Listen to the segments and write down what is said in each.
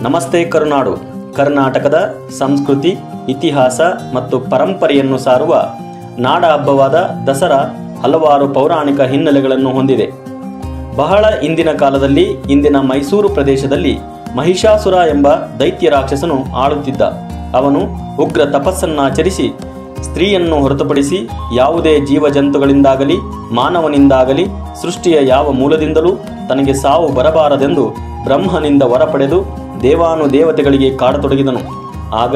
ನಮಸ್ತೆ ಕರುನಾಡು. ಕರ್ನಾಟಕದ ಸಂಸ್ಕೃತಿ, ಇತಿಹಾಸ ಮತ್ತು ಪರಂಪರೆಯನ್ನು ಸಾರುವ ನಾಡ ಹಬ್ಬವಾದ ದಸರಾ ಹಲವಾರು ಪೌರಾಣಿಕ ಹಿನ್ನೆಲೆಗಳನ್ನು ಹೊಂದಿದೆ. ಬಹಳ ಹಿಂದಿನ ಕಾಲದಲ್ಲಿ ಇಂದಿನ ಮೈಸೂರು ಪ್ರದೇಶದಲ್ಲಿ ಮಹಿಷಾಸುರ ಎಂಬ ದೈತ್ಯ ರಾಕ್ಷಸನು ಆಳುತ್ತಿದ್ದ. ಅವನು ಉಗ್ರ ತಪಸ್ಸನ್ನಾಚರಿಸಿ ಸ್ತ್ರೀಯನ್ನು ಹೊರತುಪಡಿಸಿ ಯಾವುದೇ ಜೀವಜಂತುಗಳಿಂದಾಗಲಿ ಮಾನವನಿಂದಾಗಲಿ ಸೃಷ್ಟಿಯ ಯಾವ ಮೂಲದಿಂದಲೂ ತನಗೆ ಸಾವು ಬರಬಾರದೆಂದು ಬ್ರಹ್ಮನಿಂದ ವರ ಪಡೆದು ದೇವಾನುದೇವತೆಗಳಿಗೆ ಕಾಡತೊಡಗಿದನು. ಆಗ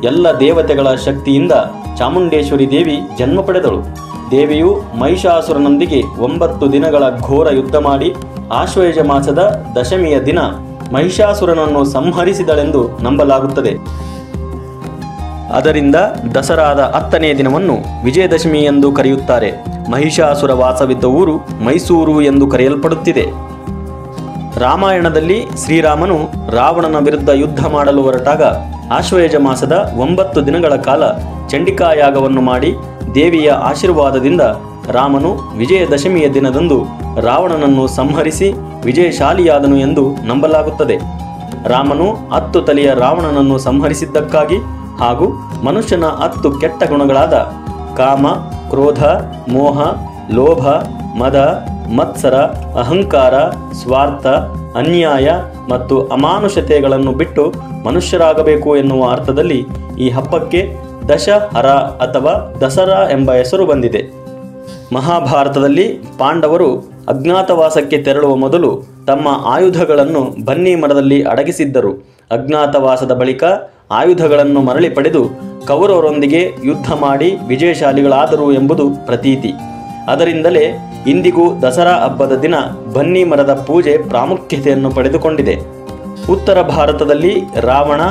ಎಲ್ಲ ದೇವತೆಗಳ ಶಕ್ತಿಯಿಂದ ಚಾಮುಂಡೇಶ್ವರಿ ದೇವಿ ಜನ್ಮ ಪಡೆದಳು. ದೇವಿಯು ಮಹಿಷಾಸುರನೊಂದಿಗೆ 9 ದಿನಗಳ ಘೋರ ಯುದ್ಧ ಮಾಡಿ ಆಶ್ವಯುಜ ಮಾಸದ ದಶಮಿಯ ದಿನ ಮಹಿಷಾಸುರನನ್ನು ಸಂಹರಿಸಿದಳೆಂದು ನಂಬಲಾಗುತ್ತದೆ. ಅದರಿಂದ ದಸರಾದ 10ನೇ ದಿನವನ್ನು ವಿಜಯದಶಮಿ ಎಂದು ಕರೆಯುತ್ತಾರೆ. ಮಹಿಷಾಸುರ ವಾಸವಿದ್ದ ಊರು ಮೈಸೂರು ಎಂದು ಕರೆಯಲ್ಪಡುತ್ತಿದೆ. ರಾಮಾಯಣದಲ್ಲಿ ಶ್ರೀರಾಮನು ರಾವಣನ ವಿರುದ್ಧ ಯುದ್ಧ ಮಾಡಲು ಹೊರಟಾಗ ಆಶ್ವಯುಜ ಮಾಸದ 9 ದಿನಗಳ ಕಾಲ ಚಂಡಿಕಾಯಾಗವನ್ನು ಮಾಡಿ ದೇವಿಯ ಆಶೀರ್ವಾದದಿಂದ ರಾಮನು ವಿಜಯದಶಮಿಯ ದಿನದಂದು ರಾವಣನನ್ನು ಸಂಹರಿಸಿ ವಿಜಯಶಾಲಿಯಾದನು ಎಂದು ನಂಬಲಾಗುತ್ತದೆ. ರಾಮನು 10 ತಲೆಯ ರಾವಣನನ್ನು ಸಂಹರಿಸಿದ್ದಕ್ಕಾಗಿ ಹಾಗೂ ಮನುಷ್ಯನ 10 ಕೆಟ್ಟ ಗುಣಗಳಾದ ಕಾಮ, ಕ್ರೋಧ, ಮೋಹ, ಲೋಭ, ಮದ, ಮತ್ಸರ, ಅಹಂಕಾರ, ಸ್ವಾರ್ಥ, ಅನ್ಯಾಯ ಮತ್ತು ಅಮಾನುಷತೆಗಳನ್ನು ಬಿಟ್ಟು ಮನುಷ್ಯರಾಗಬೇಕು ಎನ್ನುವ ಅರ್ಥದಲ್ಲಿ ಈ ಹಬ್ಬಕ್ಕೆ ದಶಹರ ಅಥವಾ ದಸರಾ ಎಂಬ ಹೆಸರು ಬಂದಿದೆ. ಮಹಾಭಾರತದಲ್ಲಿ ಪಾಂಡವರು ಅಜ್ಞಾತವಾಸಕ್ಕೆ ತೆರಳುವ ಮೊದಲು ತಮ್ಮ ಆಯುಧಗಳನ್ನು ಬನ್ನಿ ಮರದಲ್ಲಿ ಅಡಗಿಸಿದ್ದರು. ಅಜ್ಞಾತವಾಸದ ಬಳಿಕ ಆಯುಧಗಳನ್ನು ಮರಳಿ ಪಡೆದು ಕೌರವರೊಂದಿಗೆ ಯುದ್ಧ ಮಾಡಿ ವಿಜಯಶಾಲಿಗಳಾದರು ಎಂಬುದು ಪ್ರತೀತಿ. ಅದರಿಂದಲೇ ಇಂದಿಗೂ ದಸರಾ ಹಬ್ಬದ ದಿನ ಬನ್ನಿ ಮರದ ಪೂಜೆ ಪ್ರಾಮುಖ್ಯತೆಯನ್ನು ಪಡೆದುಕೊಂಡಿದೆ. ಉತ್ತರ ಭಾರತದಲ್ಲಿ ರಾವಣ,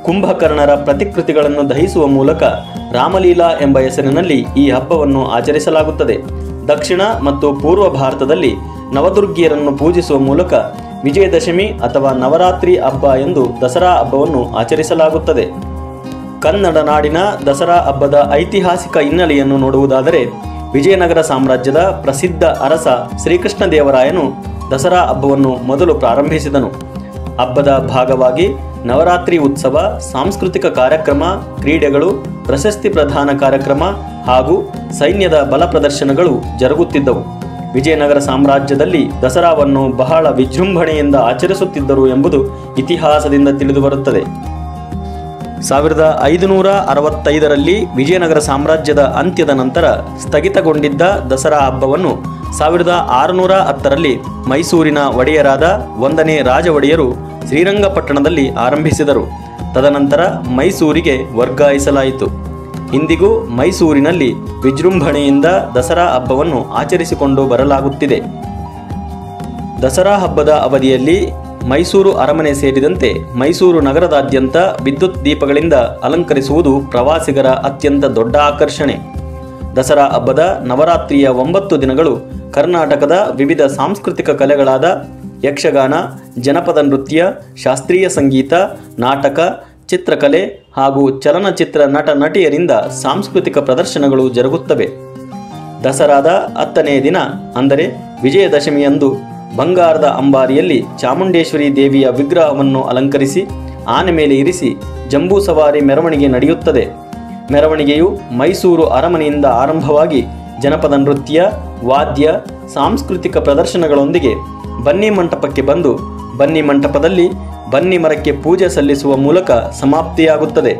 ಕುಂಭಕರ್ಣರ ಪ್ರತಿಕೃತಿಗಳನ್ನು ದಹಿಸುವ ಮೂಲಕ ರಾಮಲೀಲಾ ಎಂಬ ಹೆಸರಿನಲ್ಲಿ ಈ ಹಬ್ಬವನ್ನು ಆಚರಿಸಲಾಗುತ್ತದೆ. ದಕ್ಷಿಣ ಮತ್ತು ಪೂರ್ವ ಭಾರತದಲ್ಲಿ ನವದುರ್ಗಿಯರನ್ನು ಪೂಜಿಸುವ ಮೂಲಕ ವಿಜಯದಶಮಿ ಅಥವಾ ನವರಾತ್ರಿ ಹಬ್ಬ ಎಂದು ದಸರಾ ಹಬ್ಬವನ್ನು ಆಚರಿಸಲಾಗುತ್ತದೆ. ಕನ್ನಡ ನಾಡಿನ ದಸರಾ ಹಬ್ಬದ ಐತಿಹಾಸಿಕ ಹಿನ್ನೆಲೆಯನ್ನು ನೋಡುವುದಾದರೆ ವಿಜಯನಗರ ಸಾಮ್ರಾಜ್ಯದ ಪ್ರಸಿದ್ಧ ಅರಸ ಶ್ರೀಕೃಷ್ಣದೇವರಾಯನು ದಸರಾ ಹಬ್ಬವನ್ನು ಮೊದಲು ಪ್ರಾರಂಭಿಸಿದನು. ಹಬ್ಬದ ಭಾಗವಾಗಿ ನವರಾತ್ರಿ ಉತ್ಸವ, ಸಾಂಸ್ಕೃತಿಕ ಕಾರ್ಯಕ್ರಮ, ಕ್ರೀಡೆಗಳು, ಪ್ರಶಸ್ತಿ ಪ್ರದಾನ ಕಾರ್ಯಕ್ರಮ ಹಾಗೂ ಸೈನ್ಯದ ಬಲ ಪ್ರದರ್ಶನಗಳು ಜರುಗುತ್ತಿದ್ದವು. ವಿಜಯನಗರ ಸಾಮ್ರಾಜ್ಯದಲ್ಲಿ ದಸರಾವನ್ನು ಬಹಳ ವಿಜೃಂಭಣೆಯಿಂದ ಆಚರಿಸುತ್ತಿದ್ದರು ಎಂಬುದು ಇತಿಹಾಸದಿಂದ ತಿಳಿದುಬರುತ್ತದೆ. 1565ರಲ್ಲಿ ವಿಜಯನಗರ ಸಾಮ್ರಾಜ್ಯದ ಅಂತ್ಯದ ನಂತರ ಸ್ಥಗಿತಗೊಂಡಿದ್ದ ದಸರಾ ಹಬ್ಬವನ್ನು 1610ರಲ್ಲಿ ಮೈಸೂರಿನ ಒಡೆಯರಾದ 1ನೇ ರಾಜ ಒಡೆಯರು ಶ್ರೀರಂಗಪಟ್ಟಣದಲ್ಲಿ ಆರಂಭಿಸಿದರು. ತದನಂತರ ಮೈಸೂರಿಗೆ ವರ್ಗಾಯಿಸಲಾಯಿತು. ಇಂದಿಗೂ ಮೈಸೂರಿನಲ್ಲಿ ವಿಜೃಂಭಣೆಯಿಂದ ದಸರಾ ಹಬ್ಬವನ್ನು ಆಚರಿಸಿಕೊಂಡು ಬರಲಾಗುತ್ತಿದೆ. ದಸರಾ ಹಬ್ಬದ ಅವಧಿಯಲ್ಲಿ ಮೈಸೂರು ಅರಮನೆ ಸೇರಿದಂತೆ ಮೈಸೂರು ನಗರದಾದ್ಯಂತ ವಿದ್ಯುತ್ ದೀಪಗಳಿಂದ ಅಲಂಕರಿಸುವುದು ಪ್ರವಾಸಿಗರ ಅತ್ಯಂತ ದೊಡ್ಡ ಆಕರ್ಷಣೆ. ದಸರಾ ಹಬ್ಬದ ನವರಾತ್ರಿಯ 9 ದಿನಗಳು ಕರ್ನಾಟಕದ ವಿವಿಧ ಸಾಂಸ್ಕೃತಿಕ ಕಲೆಗಳಾದ ಯಕ್ಷಗಾನ, ಜನಪದ ನೃತ್ಯ, ಶಾಸ್ತ್ರೀಯ ಸಂಗೀತ, ನಾಟಕ, ಚಿತ್ರಕಲೆ ಹಾಗೂ ಚಲನಚಿತ್ರ ನಟ ನಟಿಯರಿಂದ ಸಾಂಸ್ಕೃತಿಕ ಪ್ರದರ್ಶನಗಳು ಜರುಗುತ್ತವೆ. ದಸರಾದ 10ನೇ ದಿನ ಅಂದರೆ ವಿಜಯದಶಮಿಯಂದು ಬಂಗಾರದ ಅಂಬಾರಿಯಲ್ಲಿ ಚಾಮುಂಡೇಶ್ವರಿ ದೇವಿಯ ವಿಗ್ರಹವನ್ನು ಅಲಂಕರಿಸಿ ಆನೆ ಮೇಲೆ ಇರಿಸಿ ಜಂಬೂ ಸವಾರಿ ಮೆರವಣಿಗೆ ನಡೆಯುತ್ತದೆ. ಮೆರವಣಿಗೆಯು ಮೈಸೂರು ಅರಮನೆಯಿಂದ ಆರಂಭವಾಗಿ ಜನಪದ ನೃತ್ಯ, ವಾದ್ಯ, ಸಾಂಸ್ಕೃತಿಕ ಪ್ರದರ್ಶನಗಳೊಂದಿಗೆ ಬನ್ನಿ ಮಂಟಪಕ್ಕೆ ಬಂದು ಬನ್ನಿ ಮಂಟಪದಲ್ಲಿ ಬನ್ನಿ ಮರಕ್ಕೆ ಪೂಜೆ ಸಲ್ಲಿಸುವ ಮೂಲಕ ಸಮಾಪ್ತಿಯಾಗುತ್ತದೆ.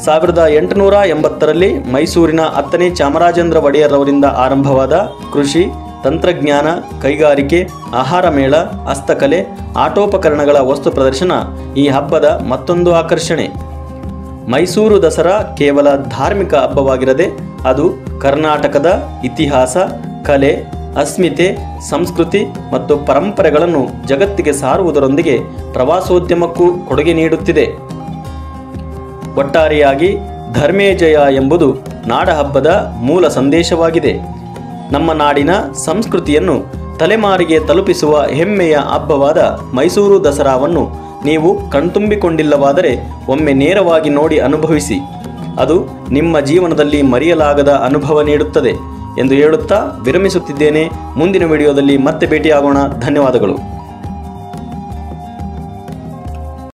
1880ರಲ್ಲಿ ಮೈಸೂರಿನ 10ನೇ ಚಾಮರಾಜೇಂದ್ರ ಒಡೆಯರ್ರವರಿಂದ ಆರಂಭವಾದ ಕೃಷಿ, ತಂತ್ರಜ್ಞಾನ, ಕೈಗಾರಿಕೆ, ಆಹಾರ ಮೇಳ, ಹಸ್ತಕಲೆ, ಆಟೋಪಕರಣಗಳ ವಸ್ತು ಪ್ರದರ್ಶನ ಈ ಹಬ್ಬದ ಮತ್ತೊಂದು ಆಕರ್ಷಣೆ. ಮೈಸೂರು ದಸರಾ ಕೇವಲ ಧಾರ್ಮಿಕ ಹಬ್ಬವಾಗಿರದೆ ಅದು ಕರ್ನಾಟಕದ ಇತಿಹಾಸ, ಕಲೆ, ಅಸ್ಮಿತೆ, ಸಂಸ್ಕೃತಿ ಮತ್ತು ಪರಂಪರೆಗಳನ್ನು ಜಗತ್ತಿಗೆ ಸಾರುವುದರೊಂದಿಗೆ ಪ್ರವಾಸೋದ್ಯಮಕ್ಕೂ ಕೊಡುಗೆ ನೀಡುತ್ತಿದೆ. ಒಟ್ಟಾರೆಯಾಗಿ ಧರ್ಮೇ ಜಯ ಎಂಬುದು ನಾಡ ಹಬ್ಬದ ಮೂಲ ಸಂದೇಶವಾಗಿದೆ. ನಮ್ಮ ನಾಡಿನ ಸಂಸ್ಕೃತಿಯನ್ನು ತಲೆಮಾರಿಗೆ ತಲುಪಿಸುವ ಹೆಮ್ಮೆಯ ಹಬ್ಬವಾದ ಮೈಸೂರು ದಸರಾವನ್ನು ನೀವು ಕಣ್ತುಂಬಿಕೊಂಡಿಲ್ಲವಾದರೆ ಒಮ್ಮೆ ನೇರವಾಗಿ ನೋಡಿ ಅನುಭವಿಸಿ. ಅದು ನಿಮ್ಮ ಜೀವನದಲ್ಲಿ ಮರೆಯಲಾಗದ ಅನುಭವ ನೀಡುತ್ತದೆ ಎಂದು ಹೇಳುತ್ತಾ ವಿರಮಿಸುತ್ತಿದ್ದೇನೆ. ಮುಂದಿನ ವಿಡಿಯೋದಲ್ಲಿ ಮತ್ತೆ ಭೇಟಿಯಾಗೋಣ. ಧನ್ಯವಾದಗಳು.